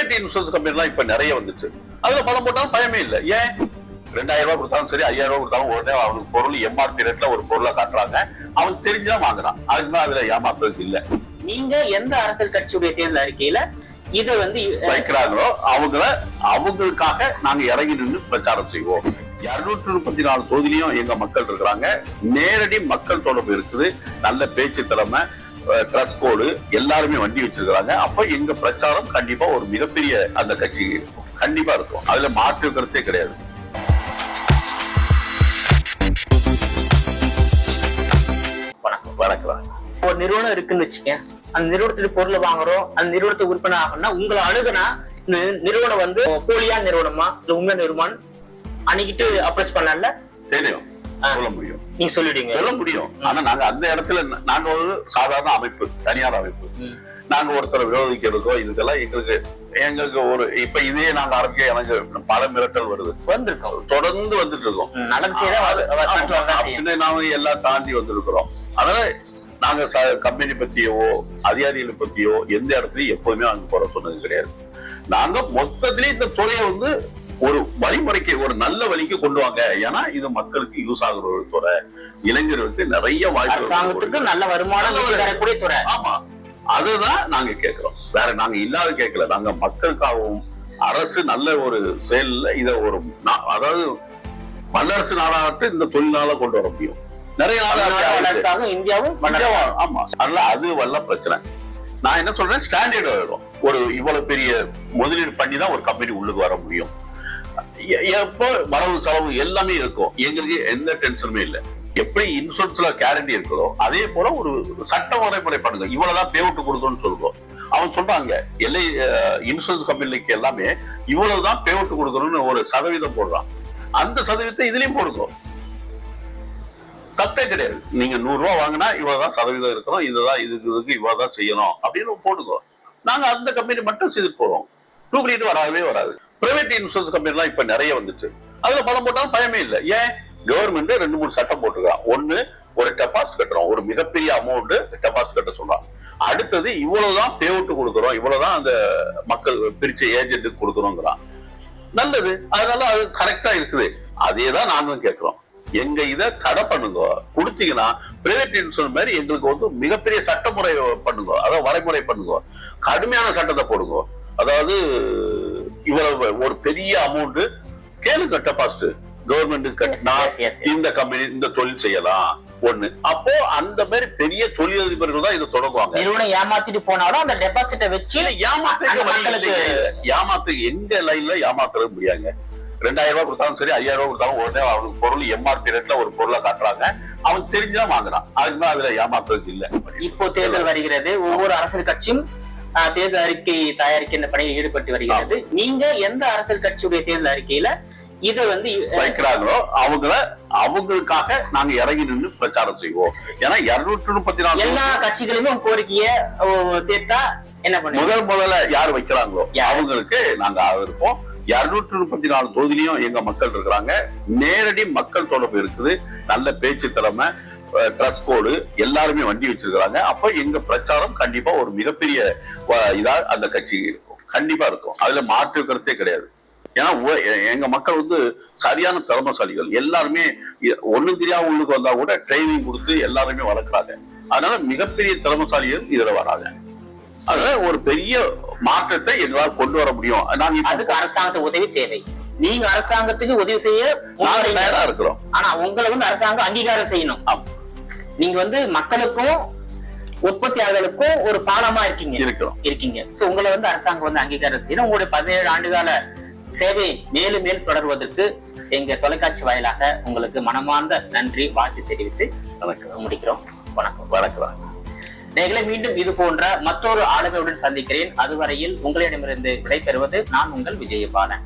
Private insurance company எல்லாம் இப்ப நிறைய வந்துச்சு. அதுல பணம் போட்டாலும் பயமே இல்லை. ஏன் 2000 ரூபாய் கொடுத்தாலும் சரி, 5000 ரூபாய் கொடுத்தாலும் உடனே அவனுக்கு பொருள் எம்ஆர்பி ரேட்ல ஒரு பொருளை காட்டுறாங்க. அவன் தெரிஞ்சுதான் வாங்குறான். அதுக்குதான் அதுல ஏமாத்துறது இல்ல. நீங்க எந்த அரசியல் கட்சியுடைய தேர்தல் அறிக்கையில இதை வைக்கிறாங்களோ அவங்களுக்காக நாங்க இறங்கி நின்று பிரச்சாரம் செய்வோம். 234 தொகுதியிலையும் எங்க மக்கள் இருக்கிறாங்க. நேரடி மக்கள் தொடர்பு இருக்குது. நல்ல பேச்சு திறமை, ட்ரஸ் கோடு, எல்லாருமே வண்டி வச்சிருக்காங்க. அப்ப எங்க பிரச்சாரம் கண்டிப்பா ஒரு மிகப்பெரிய அந்த கட்சி கண்டிப்பா இருக்கும். அதுல மாற்று கருத்தே கிடையாது. வணக்கம். ஒரு நிறுவனம் இருக்குன்னு வச்சுக்கேன். அந்த நிறுவனத்துக்கு பொருளை வாங்குறோம். அந்த நிறுவனத்தை விற்பனை ஆகணும்னா உங்களை அணுகுனா இந்த நிறுவனம் போலியா நிறுவனமா இல்ல உண்மை நிறுவனம் அணுகிட்டு அப்ரோச் பண்ணல தெரியும், சொல்ல முடியும். நீங்க சொல்லிடுங்க, சொல்ல முடியும். ஆனா நாங்க அந்த இடத்துல நாங்க ஒரு சாதாரண அமைப்பு, தனியார் அமைப்பு. நாங்க ஒருத்தரை விரோதிக்கிறதோ இதுக்கெல்லாம் எங்களுக்கு ஒரு இப்ப இதே நாங்க ஆரம்பிக்க எனக்கு பல மிரட்டல் வருது, வந்திருக்கோம், தொடர்ந்து வந்துட்டு இருக்கோம். நாம எல்லாம் தாண்டி வந்திருக்கிறோம். அதனால நாங்க கம்பெனி பத்தியோ அதிகாரிகளை பத்தியோ எந்த இடத்துலயும் எப்போதுமே அங்க போற சொன்னது கிடையாது. நாங்க மொத்தத்திலேயே இந்த துறையை ஒரு வழிமுறைக்கு, ஒரு நல்ல வழிக்கு கொண்டு வாங்க. ஏன்னா இது மக்களுக்கு யூஸ் ஆகுற ஒரு துறை, இளைஞர்களுக்கு நிறைய வாய்ப்பு, நல்ல வருமானம் வரக்கூடிய துறை. ஆமா, அதுதான் நாங்க கேட்கிறோம். வேற நாங்க இல்லாத கேட்கல. நாங்க மக்களுக்காகவும் அரசு நல்ல ஒரு செயல்ல இத ஒரு அதாவது வல்லரசு நாடாகட்டு இந்த தொழிலாள கொண்டு வர முடியும். நிறைய நாடு இந்தியாவும். ஆமா, அதனால அது வல்ல பிரச்சனை. நான் என்ன சொல்றேன், ஸ்டாண்டர்ட் ஆயிடும். ஒரு இவ்வளவு பெரிய முதலீடு பண்ணி தான் ஒரு கம்பெனி உள்ளுக்கு வர முடியும். எப்போ வரவு செலவு எல்லாமே இருக்கும். எங்களுக்கு எந்த டென்ஷனுமே இல்லை. எப்படி இன்சூரன்ஸ்ல கேரண்டி இருக்குதோ அதே போல ஒரு சட்ட முறைப்படி பண்ணுங்க. இவ்வளவுதான் பே அவுட் கொடுக்கணும்னு சொல்லுவோம். அவன் சொல்றாங்க எல்ஐ இன்சூரன்ஸ் கம்பெனிக்கு எல்லாமே இவ்வளவுதான் பே அவுட் கொடுக்கணும்னு ஒரு சதவீதம் போடுறான். அந்த சதவீதத்தை இதுலயும் போடுங்க, தப்பே கிடையாது. நீங்க 100 ரூபாய் வாங்கினா இவ்வளவுதான் சதவீதம் இருக்கணும், இதுதான் இதுக்கு இவ்வளவுதான் செய்யணும் அப்படின்னு போடுங்க. நாங்க அந்த கம்பெனி மட்டும் செய்துட்டு போறோம். டூப்ளிகேட் வரவே வராது. பிரைவேட் இன்சூரன்ஸ் கம்பெனி எல்லாம் இப்ப நிறைய வந்துச்சு. அதுல பணம் போட்டாலும் பயமே இல்லை. ஏன் கவர்மெண்ட் 2-3 சட்டம் போட்டுருக்கான். ஒண்ணு, ஒரு டெபாசிட் கட்டுறோம், ஒரு மிகப்பெரிய அமௌண்ட் டெபாசிட் கட்ட சொல்றான். அடுத்தது இவ்வளவுதான் பே அவுட் கொடுக்குறோம், இவ்வளவுதான் அந்த மக்கள் பிரிச்ச ஏஜென்ட்டுக்கு கொடுக்குறோங்கிறான். நல்லது, அதனால அது கரெக்டா இருக்குது. அதேதான் நாங்களும் கேட்கிறோம். எங்க இதை தடை பண்ணுங்க, கொடுத்தீங்கன்னா பிரைவேட் இன்சூரன்ஸ் மாதிரி எங்களுக்கு மிகப்பெரிய சட்டமுறை பண்ணுங்க, அதாவது வரைமுறை பண்ணுங்க, கடுமையான சட்டத்தை போடுங்க. அதாவது இவ்வளவு ஒரு பெரிய அமௌண்ட் கேளுங்க, டெபாசிட் கவர்மெண்ட் கட்டினா இந்த கம்பெனி இந்த தொழில் செய்யலாம். ஒண்ணு, அப்போ அந்த மாதிரி பெரிய தொழிலதிபர்கள் தான் இதை தொடங்குவாங்க. நிறுவனம் ஏமாத்திட்டு போனாலும் அந்த டெபாசிட்டை வச்சு ஏமாத்து எங்க லைன்ல ஏமாத்துறது முடியாங்க. 2000 ரூபாய் கொடுத்தாலும் சரி, 5000 ரூபாய் கொடுத்தாலும் உடனே அவனுக்கு பொருள் எம்ஆர்பி ரேட்ல ஒரு பொருளை காட்டுறாங்க. அவன் தெரிஞ்சுதான் வாங்குறான். அதுதான் அதுல ஏமாத்துறது இல்ல. இப்போ தேர்தல் வருகிறது. ஒவ்வொரு அரசியல் கட்சியும் தேர்தல் அறிக்கை தயாரிக்கின்ற பணியில் ஈடுபட்டு வருகிறது. நீங்க எந்த அரசியல் கட்சியுடைய தேர்தல் அறிக்கையில இதை வைக்கிறாங்களோ அவங்களுக்காக நாங்க இறங்கி நின்று பிரச்சாரம் செய்வோம். ஏன்னா 234 எல்லா கட்சிகளுமே கோரிக்கைய சேர்த்தா என்ன பண்ணுவோம், முதல்ல யாரு வைக்கிறாங்களோ அவங்களுக்கு நாங்க இருப்போம். 234 தொகுதியிலையும் எங்க மக்கள் இருக்கிறாங்க. நேரடி மக்கள் தொடர்பு இருக்குது. நல்ல பேச்சு திறமை, ட்ரஸ் கோடு, எல்லாருமே வண்டி வச்சிருக்காங்க. அப்ப எங்க பிரச்சாரம் கண்டிப்பா ஒரு மிகப்பெரிய இதா அந்த கட்சி இருக்கும், கண்டிப்பா இருக்கும். அதுல மாற்று கருத்தே கிடையாது. ஏன்னா எங்க மக்கள் சரியான திறமைசாலிகள். எல்லாருமே ஒண்ணும் தெரியாம உள்ளுக்கு வந்தா கூட ட்ரைனிங் கொடுத்து எல்லாருமே வளர்க்குறாங்க. அதனால மிகப்பெரிய திறமைசாலிகள் இதுல வராங்க. அதனால ஒரு பெரிய மாற்றத்தை எங்களால் கொண்டு வர முடியும். அதுக்கு அரசாங்கத்து உதவி தேவை. நீங்க அரசாங்கத்துக்கு உதவி செய்ய தயாரா இருக்கிறோம். ஆனா உங்களை அரசாங்கம் அங்கீகாரம் செய்யணும். நீங்க மக்களுக்கும் உற்பத்தியாளர்களுக்கும் ஒரு பாலமா இருக்கீங்க. உங்களை அரசாங்கம் அங்கீகாரம் செய்யணும். உங்களுடைய 17 ஆண்டுகால சேவை மேலும் மேல் தொடர்வதற்கு எங்க தொலைக்காட்சி வாயிலாக உங்களுக்கு மனமார்ந்த நன்றி, வாழ்த்து தெரிவித்து முடிக்கிறோம். வணக்கம். நீங்களே மீண்டும் இது போன்ற மற்றொரு ஆளுமையுடன் சந்திக்கிறேன். அதுவரையில் உங்களிடமிருந்து விடைபெறுவது நான் உங்கள் விஜயபாலன்.